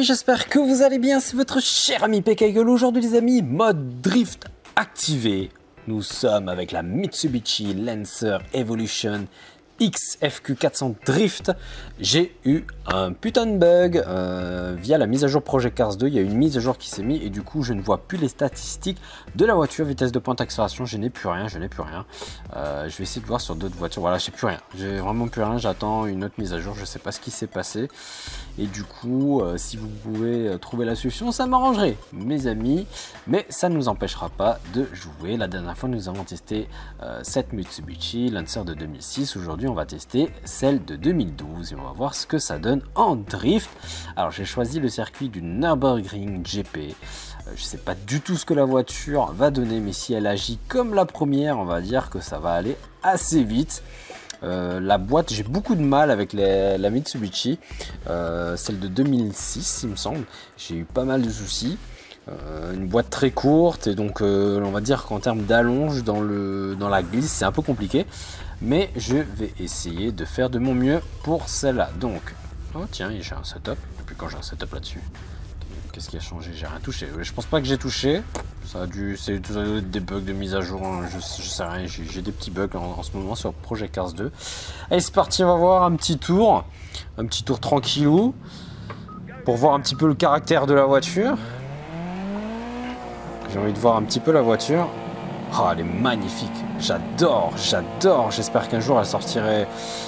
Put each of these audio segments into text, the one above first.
amis, j'espère que vous allez bien, c'est votre cher ami Pekagel. Aujourd'hui les amis, mode drift activé. Nous sommes avec la Mitsubishi Lancer Evolution XFQ 400 Drift. J'ai eu un putain de bug via la mise à jour Project Cars 2. Il y a une mise à jour qui s'est mise et du coup je ne vois plus les statistiques de la voiture. Vitesse de pointe, accélération, je n'ai plus rien, je vais essayer de voir sur d'autres voitures. Voilà, j'ai plus rien, j'ai vraiment plus rien. J'attends une autre mise à jour, je sais pas ce qui s'est passé. Et du coup, si vous pouvez trouver la solution, ça m'arrangerait, mes amis. Mais ça ne nous empêchera pas de jouer. La dernière fois, nous avons testé cette Mitsubishi Lancer de 2006. Aujourd'hui, on va tester celle de 2012 et on va voir ce que ça donne en drift. Alors, j'ai choisi le circuit du Nürburgring GP. Je ne sais pas du tout ce que la voiture va donner, mais si elle agit comme la première, on va dire que ça va aller assez vite. La boîte, j'ai beaucoup de mal avec la Mitsubishi, celle de 2006 il me semble, j'ai eu pas mal de soucis, une boîte très courte et donc on va dire qu'en termes d'allonge dans la glisse c'est un peu compliqué, mais je vais essayer de faire de mon mieux pour celle-là. Donc, oh tiens, j'ai un setup, et puis quand j'ai un setup là-dessus, qu'est-ce qui a changé? J'ai rien touché, je pense pas que j'ai touché. Ça a dû être des bugs de mise à jour, hein. Je sais rien, j'ai des petits bugs en ce moment sur Project Cars 2. Allez, c'est parti, on va voir un petit tour tranquillou, pour voir un petit peu le caractère de la voiture. J'ai envie de voir un petit peu la voiture. Oh, elle est magnifique, j'adore, j'espère qu'un jour elle sortirait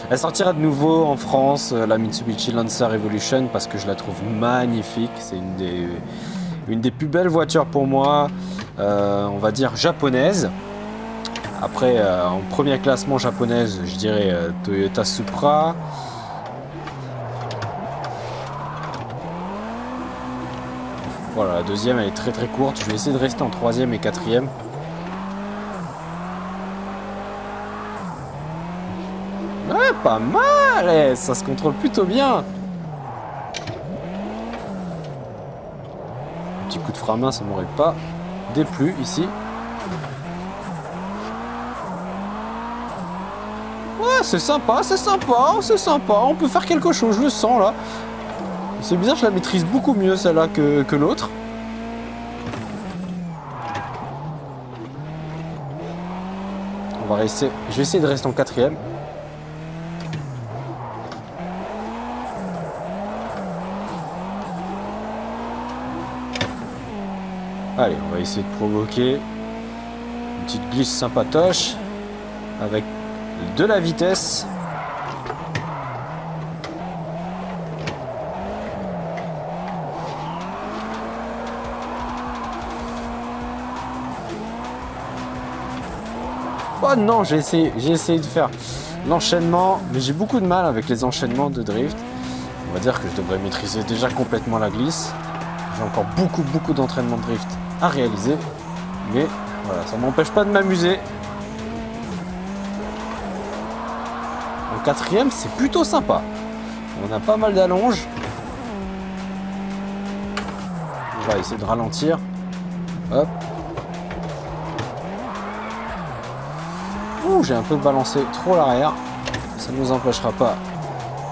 de nouveau en France, la Mitsubishi Lancer Evolution, parce que je la trouve magnifique. C'est une des plus belles voitures pour moi, on va dire japonaise. Après, en premier classement japonaise, je dirais Toyota Supra. Voilà, la deuxième elle est très courte, je vais essayer de rester en troisième et quatrième. Ouais, pas mal, ça se contrôle plutôt bien. Un petit coup de frein à main, ça m'aurait pas déplu ici. Ouais, c'est sympa, on peut faire quelque chose, je le sens là. C'est bizarre, je la maîtrise beaucoup mieux celle-là que l'autre. Je vais essayer de rester en quatrième. Allez, on va essayer de provoquer une petite glisse sympatoche avec de la vitesse. Oh non, j'ai essayé de faire l'enchaînement, mais j'ai beaucoup de mal avec les enchaînements de drift. On va dire que je devrais maîtriser déjà complètement la glisse. J'ai encore beaucoup d'entraînement de drift à réaliser, mais voilà, ça m'empêche pas de m'amuser. En quatrième, c'est plutôt sympa. On a pas mal d'allonges. On va essayer de ralentir. Hop. Ouh, j'ai un peu balancé trop l'arrière. Ça ne nous empêchera pas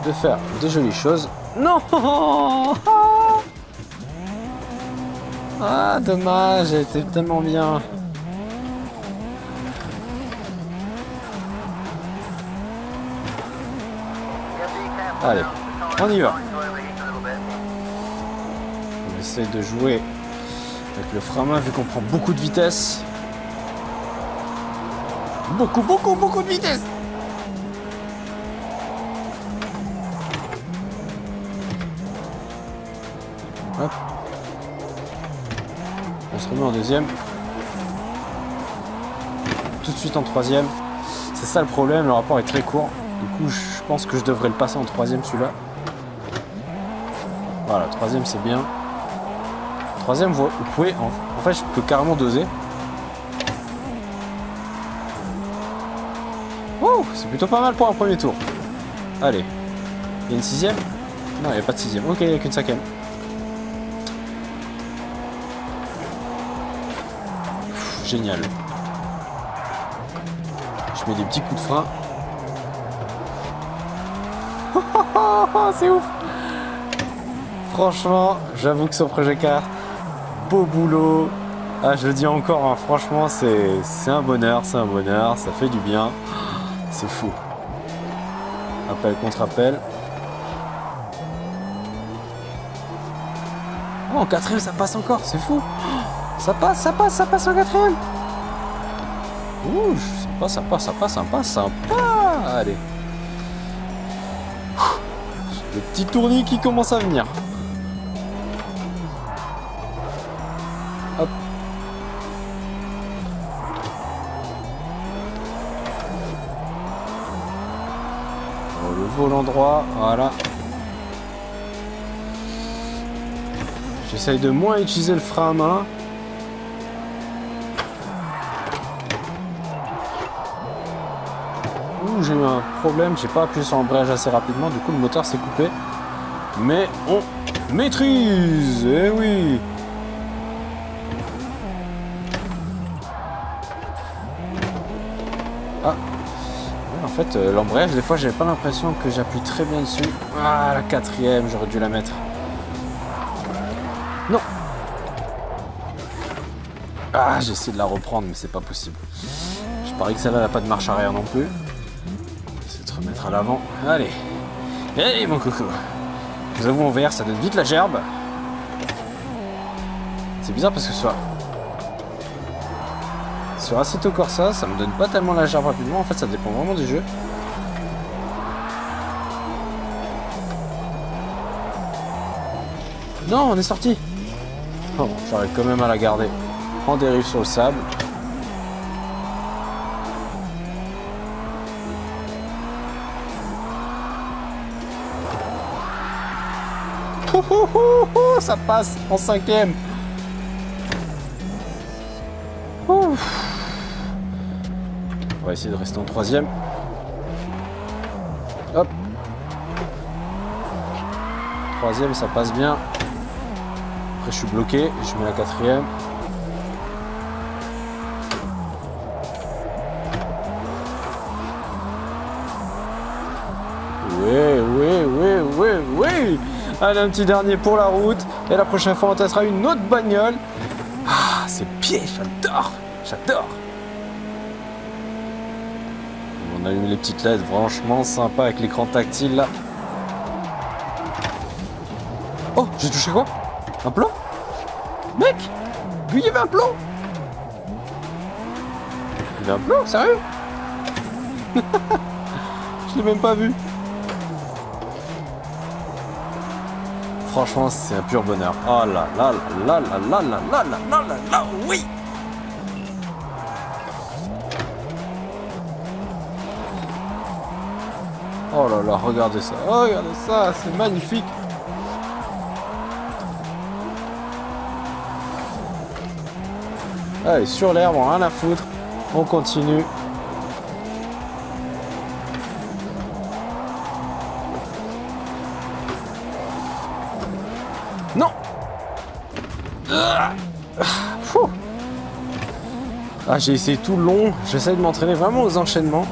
de faire de jolies choses. Non! Ah, dommage, elle était tellement bien. Allez, on y va. On essaie de jouer avec le frein à main vu qu'on prend beaucoup de vitesse. Beaucoup de vitesse. Hop. On se remet en deuxième. Tout de suite en troisième. C'est ça le problème, le rapport est très court. Du coup, je pense que je devrais le passer en troisième celui-là. Voilà, troisième c'est bien. Troisième, vous pouvez... En fait, je peux carrément doser. Oh, c'est plutôt pas mal pour un premier tour. Allez. Il y a une sixième? Non, il n'y a pas de sixième. Ok, il n'y a qu'une cinquième. Génial. Je mets des petits coups de frein. C'est ouf. Franchement, j'avoue que sur Projet 4, beau boulot. Ah, je le dis encore, hein, franchement, c'est un bonheur, ça fait du bien. C'est fou. Appel contre appel. Oh, en quatrième, ça passe encore, c'est fou. Ça passe en quatrième. Ouh, sympa. Allez. Le petit tournis qui commence à venir. Hop. Le volant droit, voilà. J'essaye de moins utiliser le frein à main. Ouh, j'ai eu un problème, j'ai pas appuyé sur l'embrayage assez rapidement, du coup le moteur s'est coupé. Mais on maîtrise, eh oui. Ah, en fait, l'embrayage, des fois, j'avais pas l'impression que j'appuie très bien dessus. Ah, la quatrième, j'aurais dû la mettre. Non. Ah, j'ai essayé de la reprendre, mais c'est pas possible. Je parie que celle-là n'a pas de marche arrière non plus. C'est de se remettre à l'avant. Allez. Allez, mon coco. Je vous avoue, en VR, ça donne vite la gerbe. C'est bizarre parce que sur Assetto Corsa, ça me donne pas tellement la gerbe rapidement. En fait, ça dépend vraiment du jeu. Non, on est sorti. Oh, j'arrive quand même à la garder en dérive sur le sable. Ça passe en cinquième. On va essayer de rester en troisième. Hop. Troisième, ça passe bien. Après, je suis bloqué. Je mets la quatrième. Oui. Allez, un petit dernier pour la route. Et la prochaine fois, on testera une autre bagnole. Ah, ces pieds, j'adore. On a eu les petites LED, franchement sympa avec l'écran tactile là. Oh, j'ai touché quoi? Un plomb? Mec, lui, il y avait un plomb. Il y avait un plomb, sérieux? Je l'ai même pas vu. Franchement, c'est un pur bonheur. Oh là là là là là là là là là là là, oui. Oh là là, regardez ça. Oh, regardez ça, c'est magnifique. Allez, sur l'herbe, on a rien à foutre. On continue. Non. Ah, j'ai essayé tout le long. J'essaie de m'entraîner vraiment aux enchaînements.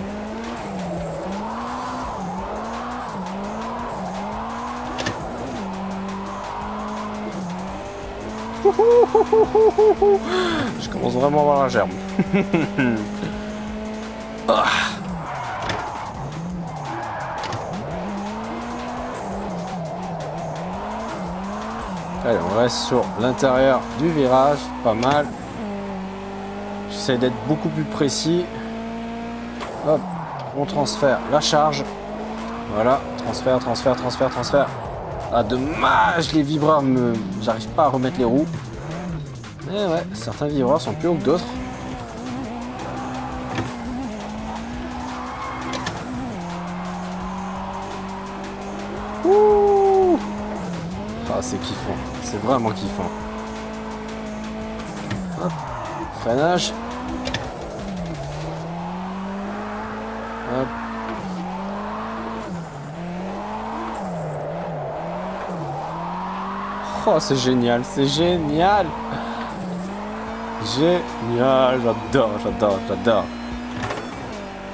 Je commence vraiment à avoir la gerbe. Allez, on reste sur l'intérieur du virage, pas mal. J'essaie d'être beaucoup plus précis. Hop, on transfère la charge. Voilà, transfert. Ah, dommage, les vibreurs, j'arrive pas à remettre les roues. Mais ouais, certains vibreurs sont plus hauts que d'autres. Ouh. Ah, c'est kiffant, c'est vraiment kiffant. Hop, freinage. Hop. Oh, c'est génial, c'est génial. Génial, j'adore.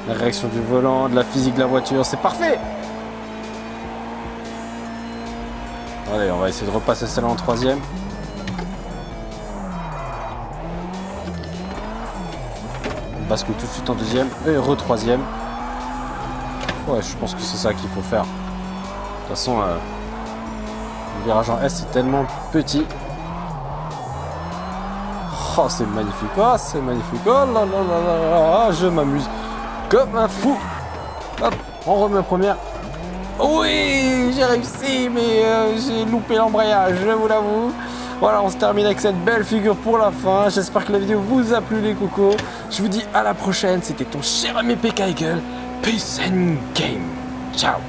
La réaction du volant, de la physique de la voiture, c'est parfait. Allez, on va essayer de repasser celle-là en troisième. On bascule tout de suite en deuxième et re-troisième. Ouais, je pense que c'est ça qu'il faut faire. De toute façon, le virage en S, c'est tellement petit. Oh, c'est magnifique. Oh, c'est magnifique. Oh là là là là là. Je m'amuse comme un fou. Hop, on remet première. Oui, j'ai réussi, mais j'ai loupé l'embrayage, je vous l'avoue. Voilà, on se termine avec cette belle figure pour la fin. J'espère que la vidéo vous a plu, les cocos. Je vous dis à la prochaine. C'était ton cher ami PKeagle. Peace and game. Ciao.